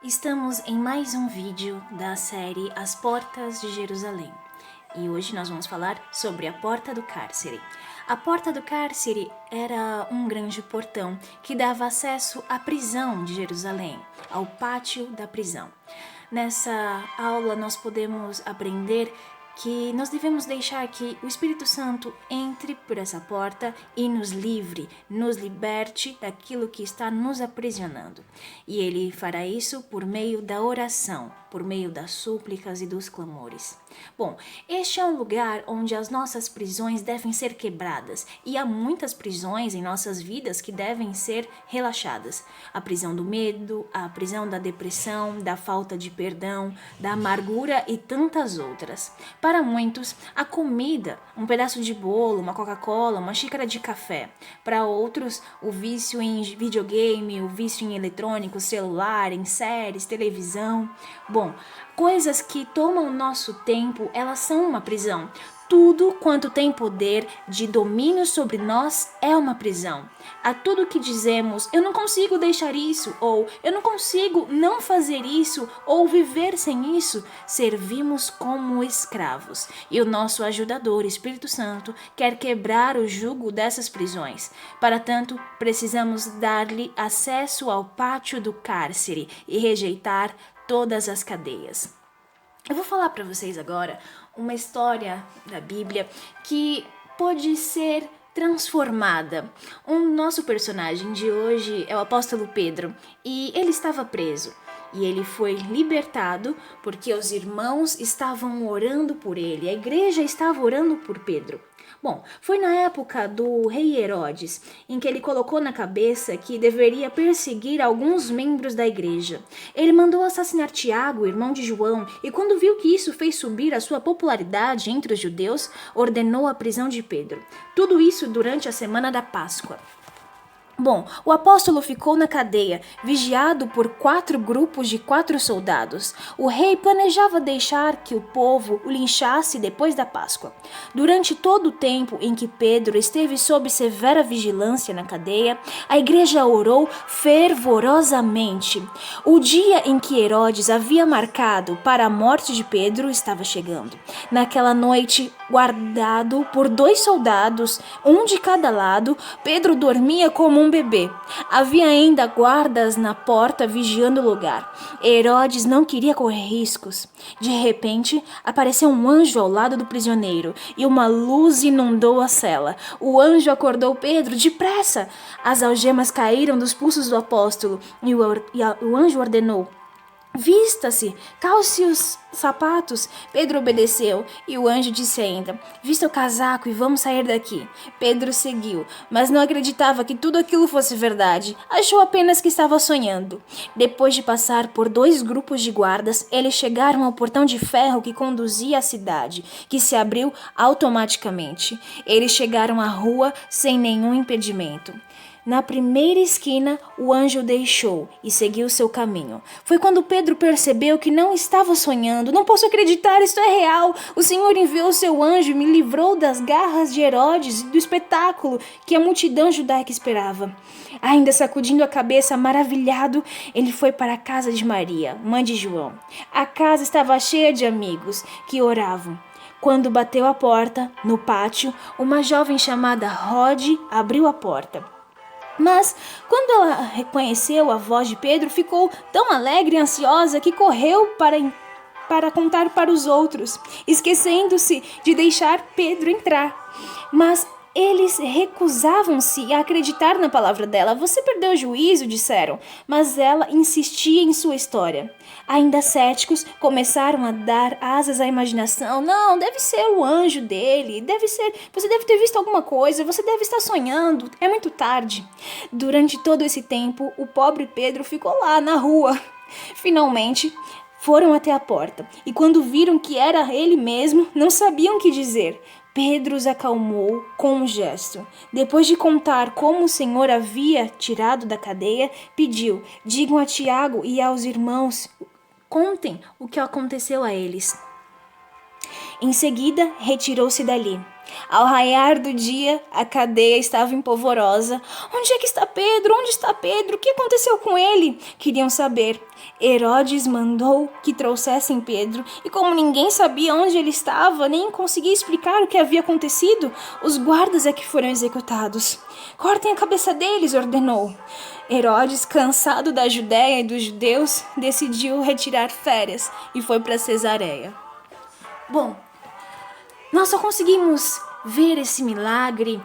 Estamos em mais um vídeo da série As Portas de Jerusalém e hoje nós vamos falar sobre a Porta do Cárcere. A Porta do Cárcere era um grande portão que dava acesso à prisão de Jerusalém, ao pátio da prisão. Nessa aula nós podemos aprender que nós devemos deixar que o Espírito Santo entre por essa porta e nos livre, nos liberte daquilo que está nos aprisionando. E Ele fará isso por meio da oração, por meio das súplicas e dos clamores. Bom, este é um lugar onde as nossas prisões devem ser quebradas e há muitas prisões em nossas vidas que devem ser relaxadas. A prisão do medo, a prisão da depressão, da falta de perdão, da amargura e tantas outras. Para muitos, a comida, um pedaço de bolo, uma Coca-Cola, uma xícara de café. Para outros, o vício em videogame, o vício em eletrônico, celular, em séries, televisão. Bom, coisas que tomam nosso tempo, elas são uma prisão. Tudo quanto tem poder de domínio sobre nós é uma prisão. A tudo que dizemos, eu não consigo deixar isso, ou eu não consigo não fazer isso, ou viver sem isso, servimos como escravos. E o nosso ajudador, Espírito Santo, quer quebrar o jugo dessas prisões. Para tanto, precisamos dar-lhe acesso ao pátio do cárcere e rejeitar todas as cadeias. Eu vou falar para vocês agora uma história da Bíblia que pode ser transformada. O nosso personagem de hoje é o apóstolo Pedro e ele estava preso. E ele foi libertado porque os irmãos estavam orando por ele, a igreja estava orando por Pedro. Bom, foi na época do rei Herodes, em que ele colocou na cabeça que deveria perseguir alguns membros da igreja. Ele mandou assassinar Tiago, irmão de João, e quando viu que isso fez subir a sua popularidade entre os judeus, ordenou a prisão de Pedro. Tudo isso durante a semana da Páscoa. Bom, o apóstolo ficou na cadeia, vigiado por 4 grupos de 4 soldados. O rei planejava deixar que o povo o linchasse depois da Páscoa. Durante todo o tempo em que Pedro esteve sob severa vigilância na cadeia, a igreja orou fervorosamente. O dia em que Herodes havia marcado para a morte de Pedro estava chegando. Naquela noite, guardado por 2 soldados, um de cada lado, Pedro dormia como um bebê. Havia ainda guardas na porta vigiando o lugar. Herodes não queria correr riscos. De repente, apareceu um anjo ao lado do prisioneiro e uma luz inundou a cela. O anjo acordou Pedro depressa. As algemas caíram dos pulsos do apóstolo e o anjo ordenou: vista-se, calce os sapatos. Pedro obedeceu e o anjo disse ainda: vista o casaco e vamos sair daqui. Pedro seguiu, mas não acreditava que tudo aquilo fosse verdade. Achou apenas que estava sonhando. Depois de passar por 2 grupos de guardas, eles chegaram ao portão de ferro que conduzia à cidade, que se abriu automaticamente. Eles chegaram à rua sem nenhum impedimento. Na primeira esquina, o anjo deixou e seguiu seu caminho. Foi quando Pedro percebeu que não estava sonhando. Não posso acreditar, isto é real. O Senhor enviou seu anjo e me livrou das garras de Herodes e do espetáculo que a multidão judaica esperava. Ainda sacudindo a cabeça, maravilhado, ele foi para a casa de Maria, mãe de João. A casa estava cheia de amigos que oravam. Quando bateu a porta, no pátio, uma jovem chamada Rod abriu a porta. Mas, quando ela reconheceu a voz de Pedro, ficou tão alegre e ansiosa que correu para contar para os outros, esquecendo-se de deixar Pedro entrar. Mas eles recusavam-se a acreditar na palavra dela. Você perdeu o juízo, disseram, mas ela insistia em sua história. Ainda céticos, começaram a dar asas à imaginação. Não, deve ser o anjo dele, você deve ter visto alguma coisa, você deve estar sonhando, é muito tarde. Durante todo esse tempo, o pobre Pedro ficou lá na rua. Finalmente, foram até a porta, e quando viram que era ele mesmo, não sabiam o que dizer. Pedro os acalmou com um gesto. Depois de contar como o Senhor havia tirado da cadeia, pediu: digam a Tiago e aos irmãos, contem o que aconteceu a eles. Em seguida, retirou-se dali. Ao raiar do dia, a cadeia estava empolvorosa. Onde é que está Pedro? Onde está Pedro? O que aconteceu com ele? Queriam saber. Herodes mandou que trouxessem Pedro, e como ninguém sabia onde ele estava, nem conseguia explicar o que havia acontecido, os guardas é que foram executados. Cortem a cabeça deles, ordenou. Herodes, cansado da Judéia e dos judeus, decidiu retirar férias e foi para Cesareia. Bom, nós só conseguimos ver esse milagre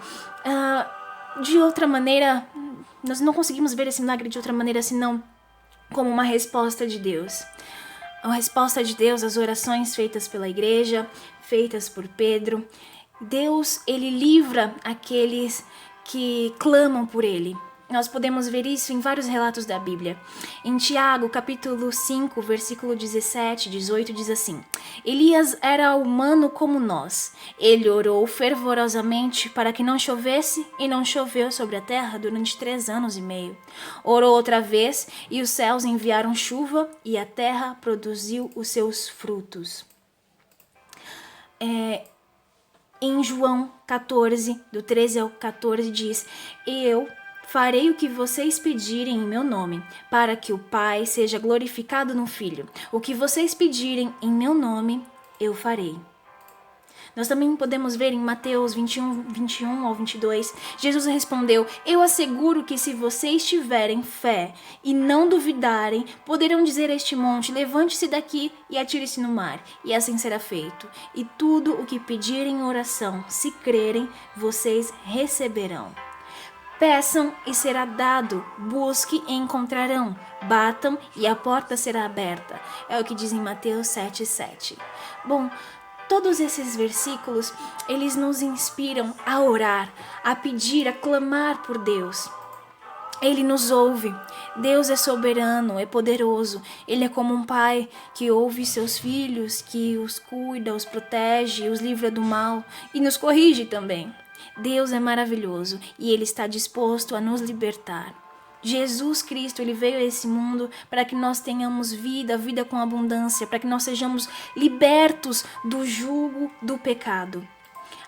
de outra maneira. Nós não conseguimos ver esse milagre de outra maneira senão como uma resposta de Deus. A resposta de Deus às orações feitas pela igreja, feitas por Pedro. Deus, ele livra aqueles que clamam por ele. Nós podemos ver isso em vários relatos da Bíblia. Em Tiago, capítulo 5, versículo 17, 18, diz assim: Elias era humano como nós. Ele orou fervorosamente para que não chovesse, e não choveu sobre a terra durante 3 anos e meio. Orou outra vez, e os céus enviaram chuva, e a terra produziu os seus frutos. Em João 14, do 13 ao 14, diz: Eu farei o que vocês pedirem em meu nome, para que o Pai seja glorificado no Filho. O que vocês pedirem em meu nome, eu farei. Nós também podemos ver em Mateus 21 ao 22, Jesus respondeu: Eu asseguro que se vocês tiverem fé e não duvidarem, poderão dizer a este monte: levante-se daqui e atire-se no mar, e assim será feito. E tudo o que pedirem em oração, se crerem, vocês receberão. Peçam e será dado, busque e encontrarão, batam e a porta será aberta. É o que diz em Mateus 7,7. Bom, todos esses versículos, eles nos inspiram a orar, a pedir, a clamar por Deus. Ele nos ouve. Deus é soberano, é poderoso. Ele é como um pai que ouve seus filhos, que os cuida, os protege, os livra do mal e nos corrige também. Deus é maravilhoso e Ele está disposto a nos libertar. Jesus Cristo, Ele veio a esse mundo para que nós tenhamos vida, vida com abundância, para que nós sejamos libertos do jugo do pecado.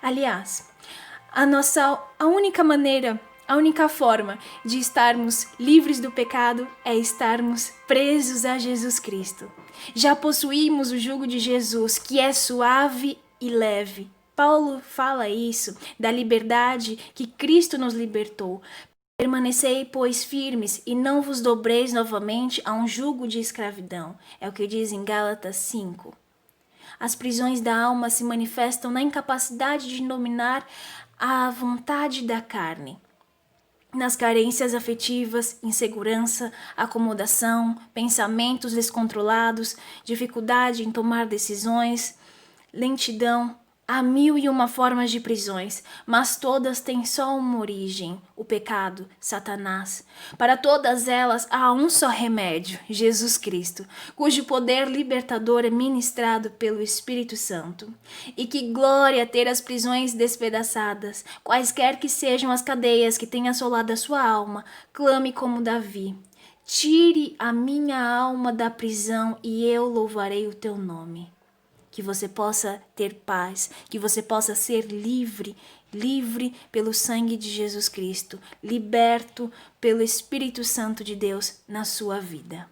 Aliás, a única forma de estarmos livres do pecado é estarmos presos a Jesus Cristo. Já possuímos o jugo de Jesus, que é suave e leve. Paulo fala isso, da liberdade que Cristo nos libertou. Permanecei, pois, firmes, e não vos dobreis novamente a um jugo de escravidão. É o que diz em Gálatas 5. As prisões da alma se manifestam na incapacidade de dominar a vontade da carne, nas carências afetivas, insegurança, acomodação, pensamentos descontrolados, dificuldade em tomar decisões, lentidão. Há 1001 formas de prisões, mas todas têm só uma origem: o pecado, Satanás. Para todas elas há um só remédio: Jesus Cristo, cujo poder libertador é ministrado pelo Espírito Santo. E que glória ter as prisões despedaçadas, quaisquer que sejam as cadeias que tenham assolado a sua alma. Clame como Davi: tire a minha alma da prisão e eu louvarei o teu nome. Que você possa ter paz, que você possa ser livre, livre pelo sangue de Jesus Cristo, liberto pelo Espírito Santo de Deus na sua vida.